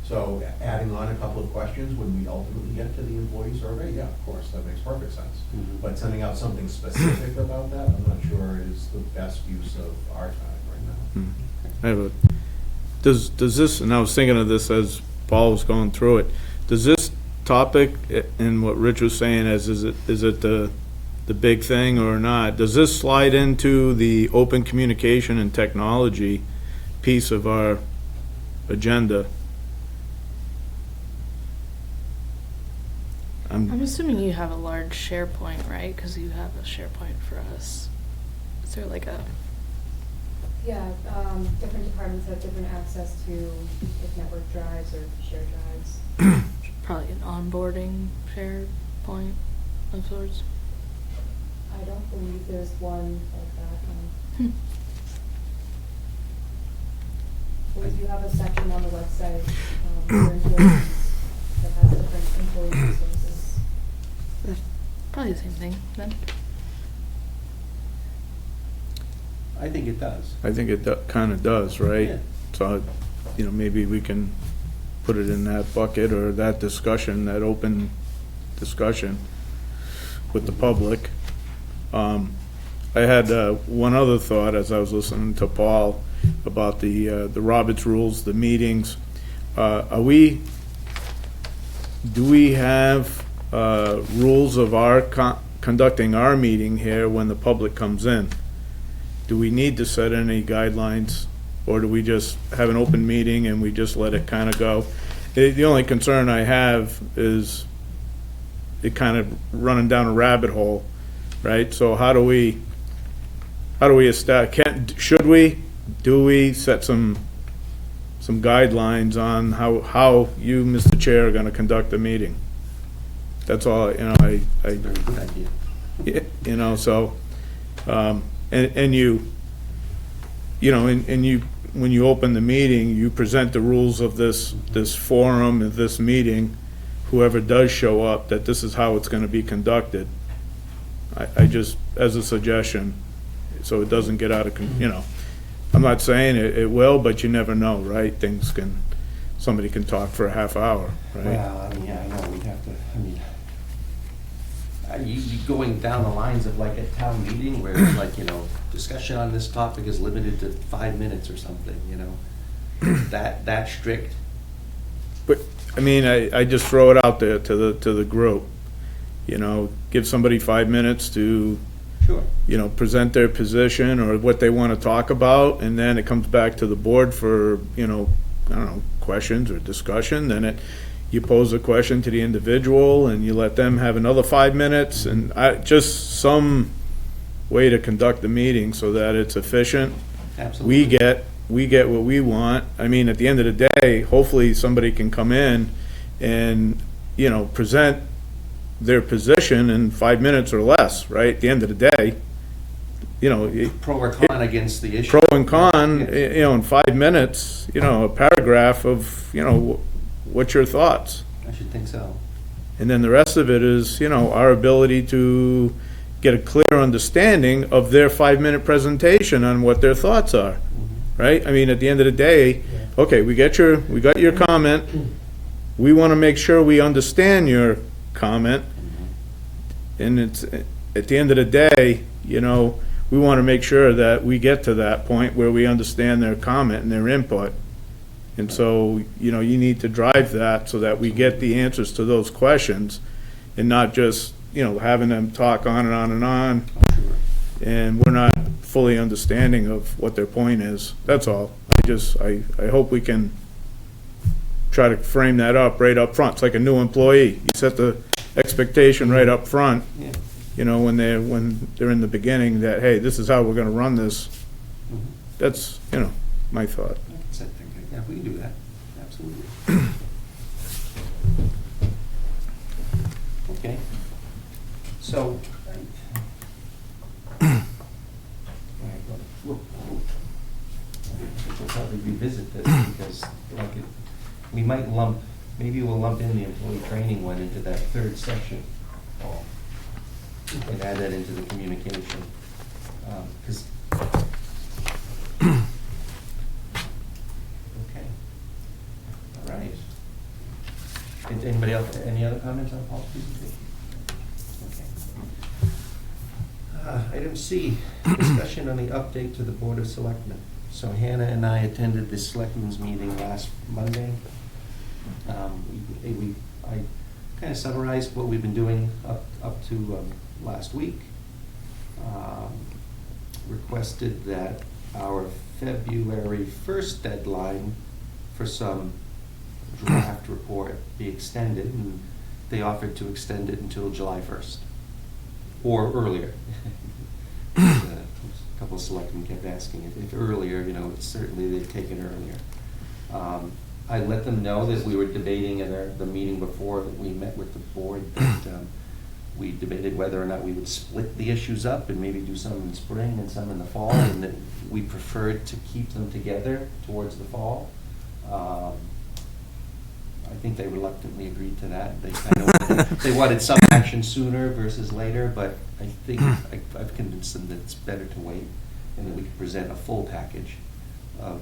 So adding on a couple of questions when we ultimately get to the employee survey, yeah, of course, that makes perfect sense. Mhm. But sending out something specific about that, I'm not sure is the best use of our time right now. I have a, does this, and I was thinking of this as Paul was going through it, does this topic, and what Rich was saying, is it the big thing or not, does this slide into the open communication and technology piece of our agenda? I'm assuming you have a large SharePoint, right? Because you have a SharePoint for us. Is there like a, Yeah, different departments have different access to like network drives or shared drives. probably an onboarding SharePoint of sorts? I don't believe there's one like that. Hmm. We do have a section on the website for employees that has different employee resources. Probably the same thing then. I think it does. I think it kind of does, right? Yeah. So, maybe we can put it in that bucket or that discussion, that open discussion with the public. I had one other thought as I was listening to Paul about the Roberts rules, the meetings. Do we have rules of our conducting our meeting here when the public comes in? Do we need to set any guidelines, or do we just have an open meeting and we just let it kind of go? The only concern I have is it kind of running down a rabbit hole, right? So how do we establish, do we set some guidelines on how you, Mr. Chair, are gonna conduct the meeting? That's all, Very good idea. so, and when you open the meeting, you present the rules of this forum, of this meeting, whoever does show up, that this is how it's gonna be conducted. I just, as a suggestion, so it doesn't get out of, I'm not saying it will, but you never know, right? Somebody can talk for a half hour, right? Well, yeah, I know, we'd have to, you going down the lines of like a town meeting where it's like, discussion on this topic is limited to 5 minutes or something, that strict. But, I just throw it out there to the group, give somebody 5 minutes to, Sure. present their position or what they want to talk about, and then it comes back to the board for, questions or discussion, then you pose a question to the individual, and you let them have another 5 minutes, and just some way to conduct the meeting so that it's efficient. Absolutely. We get what we want. At the end of the day, hopefully somebody can come in and, present their position in 5 minutes or less, right? At the end of the day, Pro or con against the issue. pro and con, Yes. in 5 minutes, a paragraph of, what's your thoughts? I should think so. And then the rest of it is, our ability to get a clear understanding of their 5-minute presentation on what their thoughts are, Mhm. right? At the end of the day, okay, we got your comment. We want to make sure we understand your comment. And it's, at the end of the day, we want to make sure that we get to that point where we understand their comment and their input. And so, you need to drive that so that we get the answers to those questions and not just, having them talk on and on and on. And we're not fully understanding of what their point is. That's all. I hope we can try to frame that up right up front. It's like a new employee. You set the expectation right up front, Yeah. when they're in the beginning, that, hey, this is how we're gonna run this. Mhm. That's, my thought. I can set things like that. We can do that. Absolutely. Okay. So, we'll probably revisit this because we might maybe we'll lump in the employee training one into that third section, Paul, and add that into the communication. Because Anybody else, any other comments on Paul's presentation? Okay. Item C, discussion on the update to the Board of Selectmen. So Hannah and I attended the Selectmen's meeting last Monday. I kind of summarized what we've been doing up to last week. Requested that our February 1st deadline for some draft report be extended, and they offered to extend it until July 1st, or earlier. A couple of selectmen kept asking if earlier, certainly they'd take it earlier. I let them know that we were debating at the meeting before that we met with the board, that we debated whether or not we would split the issues up and maybe do some in spring and some in the fall, and that we preferred to keep them together towards the fall. I think they reluctantly agreed to that. They wanted some action sooner versus later, but I think I've convinced them that it's better to wait and that we can present a full package of.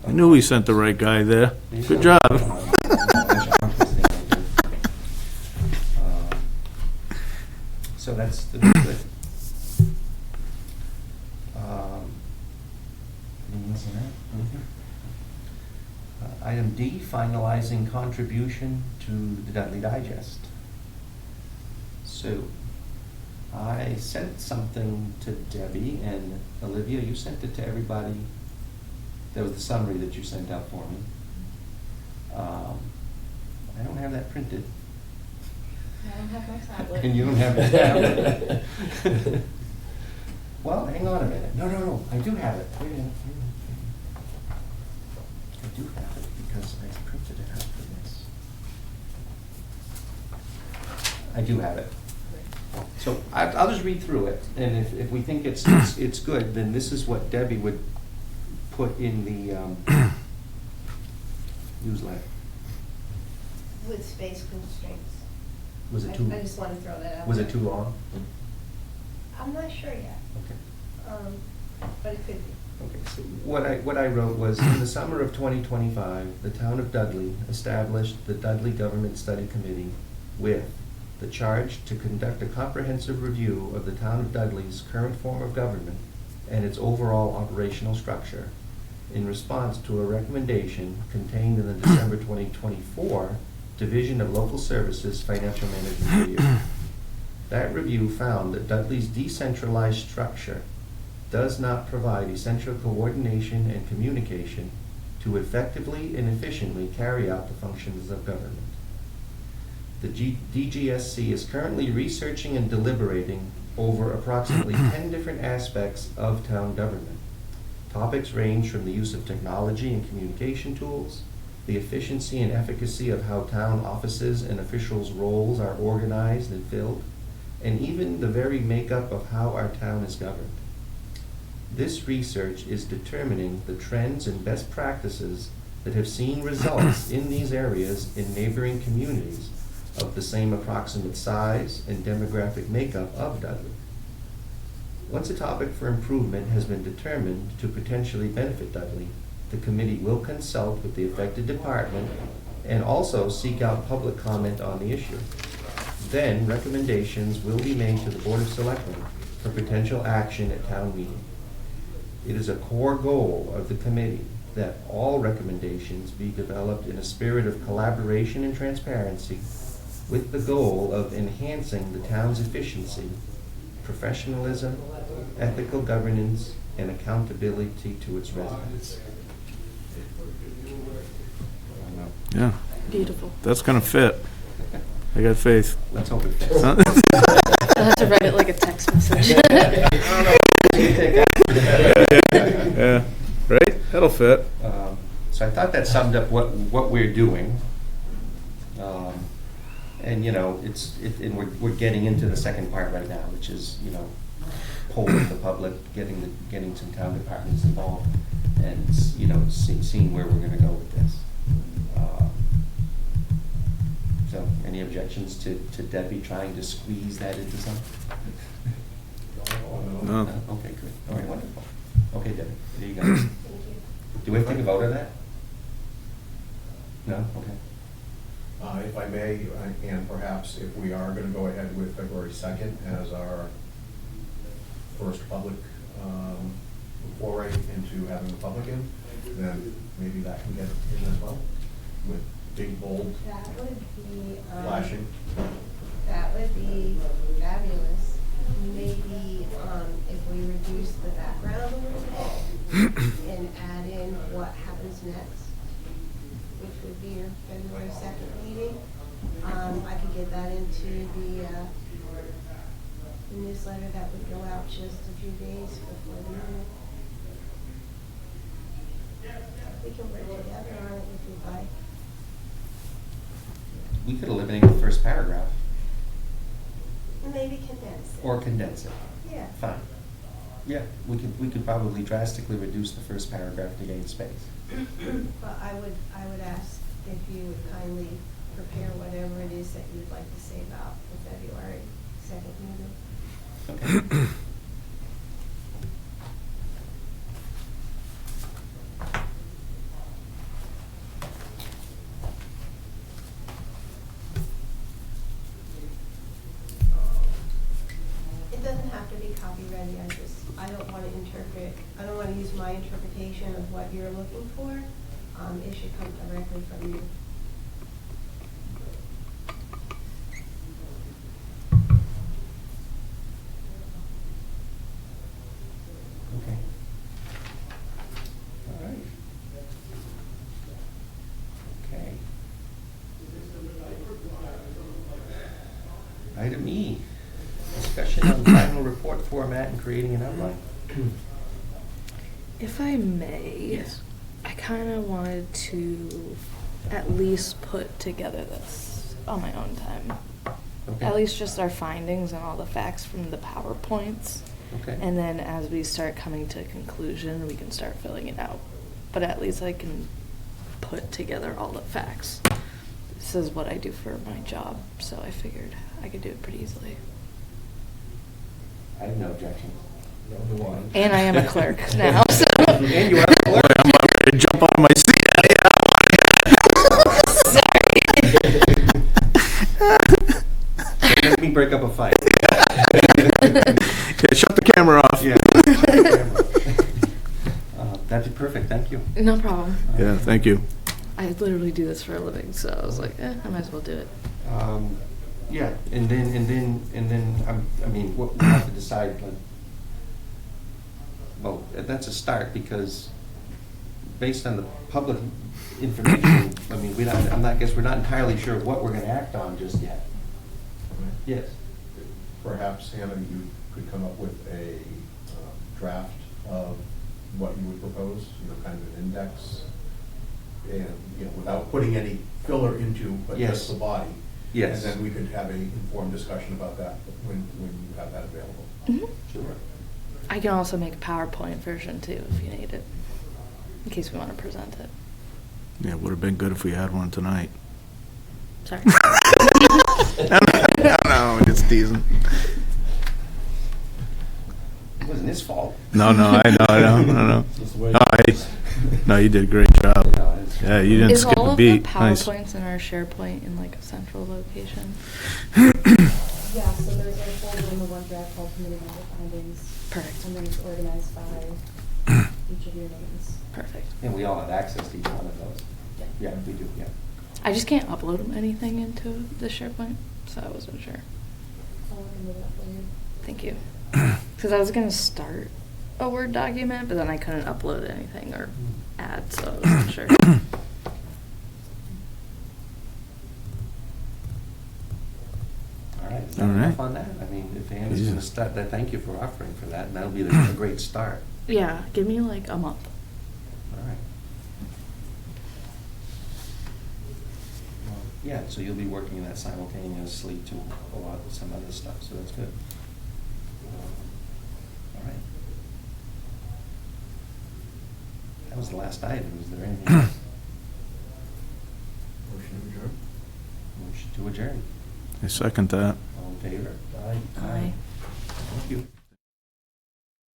I knew we sent the right guy there. Good job. So that's the good. Anything else on that? Okay. Item D, finalizing contribution to the Dudley Digest. So, I sent something to Debbie, and Olivia, you sent it to everybody. That was the summary that you sent out for me. I don't have that printed. I don't have my tablet. And you don't have the tablet. Well, hang on a minute. No, I do have it. Wait a minute. I do have it because I printed it out for this. I do have it. So I'll just read through it, and if we think it's good, then this is what Debbie would put in the newsletter. With space constraints. Was it too? I just want to throw that out. Was it there. too long? I'm not sure yet, Okay. but it could be. Okay, so what I wrote was, in the summer of 2025, the Town of Dudley established the Dudley Government Study Committee with the charge to conduct a comprehensive review of the Town of Dudley's current form of government and its overall operational structure in response to a recommendation contained in the December 2024 Division of Local Services Financial Management Review. That review found that Dudley's decentralized structure does not provide essential coordination and communication to effectively and efficiently carry out the functions of government. The DGSC is currently researching and deliberating over approximately 10 different aspects of town government. Topics range from the use of technology and communication tools, the efficiency and efficacy of how town offices and officials' roles are organized and filled, and even the very makeup of how our town is governed. This research is determining the trends and best practices that have seen results in these areas in neighboring communities of the same approximate size and demographic makeup of Dudley. Once a topic for improvement has been determined to potentially benefit Dudley, the committee will consult with the affected department and also seek out public comment on the issue. Then recommendations will be made to the Board of Selectmen for potential action at town meeting. It is a core goal of the committee that all recommendations be developed in a spirit of collaboration and transparency with the goal of enhancing the town's efficiency, professionalism, ethical governance, and accountability to its residents. Yeah, Beautiful. that's gonna fit. I got faith. Let's hope it fits. Huh? I'll have to write it like a text message. Yeah, right? That'll fit. So I thought that summed up what we're doing. And, and we're getting into the second part right now, which is, polling the public, getting some town departments involved, and, seeing where we're gonna go with this. So, any objections to Debbie trying to squeeze that into something? No. Okay, good. All right, wonderful. Okay, Debbie, there you go. Thank you. Do we have to take a vote on that? No? Okay. If I may, and perhaps if we are gonna go ahead with February 2nd as our first public foray into having the public in, then maybe that can get in as well, with big, bold That would be, flashing. that would be fabulous. Maybe, if we reduce the background a little bit and add in what happens next, which would be your February 2nd meeting. I could get that into the newsletter that would go out just a few days before the meeting. We can work together on it if you'd like. We could eliminate the first paragraph Maybe condense it. or condense it. Yeah. Fine. Yeah, we could probably drastically reduce the first paragraph to gain space. But I would ask if you would kindly prepare whatever it is that you'd like to say about the February 2nd meeting. Okay. It doesn't have to be copy ready, I don't want to interpret, I don't want to use my interpretation of what you're looking for. It should come directly from you. Okay. All right. Okay. Item E, discussion on final report format and creating an outline. If I may, Yes. I kind of wanted to at least put together this on my own time. Okay. At least just our findings and all the facts from the PowerPoints. Okay. And then as we start coming to a conclusion, we can start filling it out. But at least I can put together all the facts. This is what I do for my job, so I figured I could do it pretty easily. I have no objection. No, do I. And I am a clerk now, so. And you are a clerk. I'm about ready to jump out of my seat. Let me break up a fight. Yeah, shut the camera off. Yeah. That'd be perfect, thank you. No problem. Yeah, thank you. I literally do this for a living, so I was like, I might as well do it. Yeah, and then, I mean, we'll have to decide, like, well, that's a start, because based on the public information, I mean, we're not entirely sure what we're gonna act on just yet. Yes. Perhaps, Hannah, you could come up with a draft of what you would propose, kind of an index, and, without putting any filler into, but Yes. just the body. Yes. And then we could have a informed discussion about that when you have that available. Mhm. Sure. I can also make a PowerPoint version too, if you need it, in case we want to present it. Yeah, it would have been good if we had one tonight. Sorry. No, just teasing. It wasn't his fault. No, I know. Just the way No, it is. no, you did a great job. No, it's- Yeah, you didn't Is skip all a of the beat. Nice. PowerPoints in our SharePoint in like a central location? Yeah, so there's a folder in the OneDrive called Committee Member Findings. Perfect. And then it's organized by each of your names. Perfect. And we all have access to each one of those. Yeah. Yeah, we do, yeah. I just can't upload anything into the SharePoint, so I wasn't sure. I'll look into that for you. Thank you. Because I was going to start a Word document, but then I couldn't upload anything or add, so I wasn't sure. All right, is All that right. enough on that? I mean, if Ann is Yeah. gonna start, that, thank you for offering for that, and that'll be a great start. Yeah, give me like a month. All right. Well, yeah, so you'll be working in that simultaneously to a lot of some other stuff, so that's good. All right. That was the last item. Is there anything else? Motion to adjourn? Motion to adjourn. I second that. All in favor? Aye. Aye. Thank you.